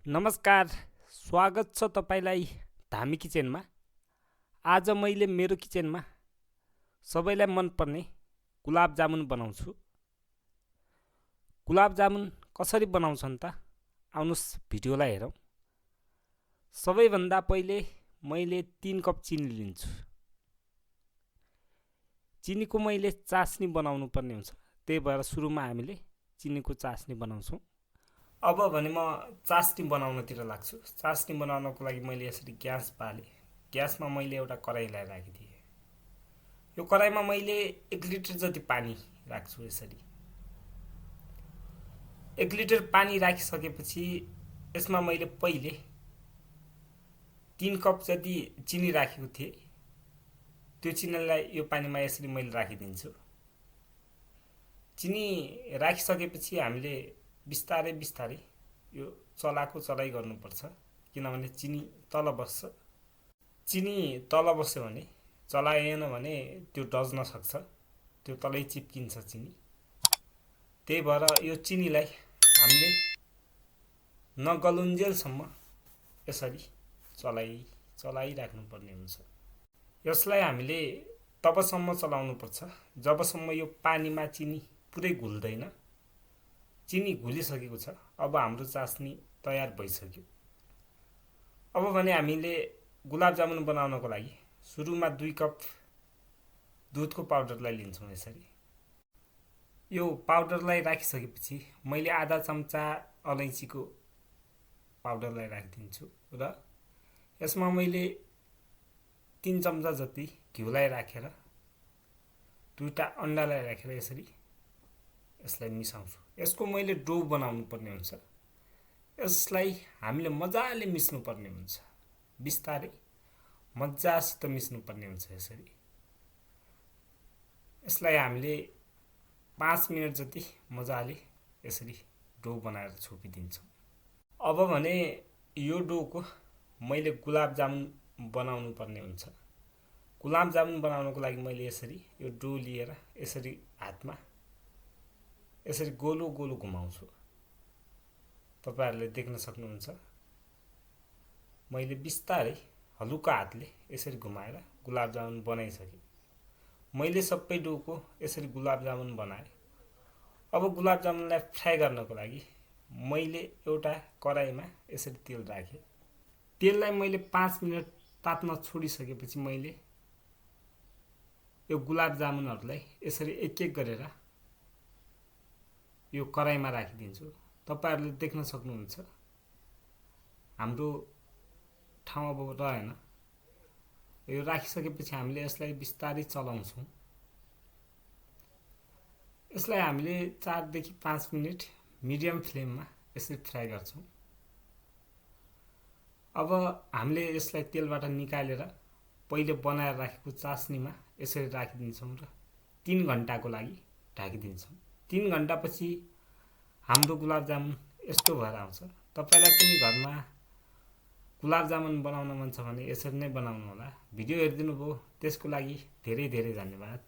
नमस्कार, स्वागत छ तपाईँलाई धामी किचनमा। आज मैले मेरो किचनमा सबैलाई मनपर्ने गुलाब जामुन बनाउँछु। गुलाब जामुन कसरी बनाउँछन् त? आउनुहोस् भिडियोलाई हेरौँ। सबैभन्दा पहिले मैले 3 कप चिनी लिन्छु। चिनीको मैले चासनी बनाउनु पर्ने हुन्छ, त्यही भएर सुरुमा हामीले चिनीको चासनी बनाउँछौँ। अब भने म चासनी बनाउनतिर लाग्छु। चासनी बनाउनको लागि मैले यसरी ग्यास बालेँ। ग्यासमा मैले एउटा कराईलाई राखिदिएँ। यो कराईमा मैले 1 लिटर जति पानी राख्छु। यसरी 1 लिटर पानी राखिसकेपछि यसमा मैले पहिले 3 कप जति चिनी राखेको थिएँ। त्यो चिनीलाई यो पानीमा यसरी मैले राखिदिन्छु। चिनी राखिसकेपछि हामीले बिस्तारै बिस्तारै यो चलाको चलाइ गर्नुपर्छ, किनभने चिनी तल बस्छ। चिनी तल बस्यो भने चलाएन भने त्यो डज्न सक्छ, त्यो तलै चिप्किन्छ चिनी। त्यही भएर यो चिनीलाई हामीले नगलुन्जेलसम्म यसरी चलाइराख्नुपर्ने हुन्छ। यसलाई हामीले तबसम्म चलाउनुपर्छ जबसम्म यो पानीमा चिनी पुरै घुल्दैन। चिनी घुलिसकेको छ, अब हाम्रो चासनी तयार भइसक्यो। अब भने हामीले गुलाब जामुन बनाउनको लागि सुरुमा 2 कप दुधको पाउडरलाई लिन्छौँ। यसरी यो पाउडरलाई राखिसकेपछि मैले आधा चम्चा अलैँचीको पाउडरलाई राखिदिन्छु र यसमा मैले 3 चम्चा जति घिउलाई राखेर 2टा अन्डालाई राखेर यसलाई मिसाउँछु। यसको मैले डो बनाउनु पर्ने हुन्छ। यसलाई हामीले मजाले मिस्नु पर्ने हुन्छ, बिस्तारै मजासित मिस्नु पर्ने हुन्छ। यसलाई हामीले 5 मिनट जति मजाले यसरी डो बनाएर छोपिदिन्छौँ। अब भने यो डोको मैले गुलाब जामुन बनाउनु पर्ने हुन्छ। गुलाब जामुन बनाउनको लागि मैले यसरी यो डो लिएर यसरी हातमा यसरी गोलो गोलो घुमाउँछु। तपाईहरुले देख्न सक्नुहुन्छ। मैले बिस्तारै हलुका हातले यसरी घुमाएर गुलाब जामुन बनाइसकेँ। मैले सबै डोको यसरी गुलाब जामुन बनाएँ। अब गुलाब जामुनलाई फ्राई गर्नको लागि मैले एउटा कराईमा यसरी तेल राखेँ। तेललाई मैले 5 मिनट तात्न छोडिसकेपछि मैले यो गुलाब जामुनहरुलाई यसरी एक एक गरेर यो कराईमा राखिदिन्छु। तपाईहरुले देख्न सक्नुहुन्छ। हाम्रो ठाउँ अब रहेन। यो राखिसकेपछि हामीले यसलाई बिस्तारै चलाउँछौँ। यसलाई हामीले 4 देखि 5 मिनेट मिडियम फ्लेममा यसरी फ्राई गर्छौँ। अब हामीले यसलाई तेलबाट निकालेर पहिले बनाएर राखेको चासनीमा यसरी राखिदिन्छौँ र 3 घण्टाको लागि ढाकिदिन्छौँ। 3 घण्टापछि हाम्रो गुलाब जामुन यस्तो भएर आउँछ। तपाईलाई पनि घरमा गुलाब जामुन बनाउन मन छ भने यसरी नै बनाउनु होला। भिडियो हेरिदिनु भयो त्यसको लागि धेरै धेरै धन्यवाद।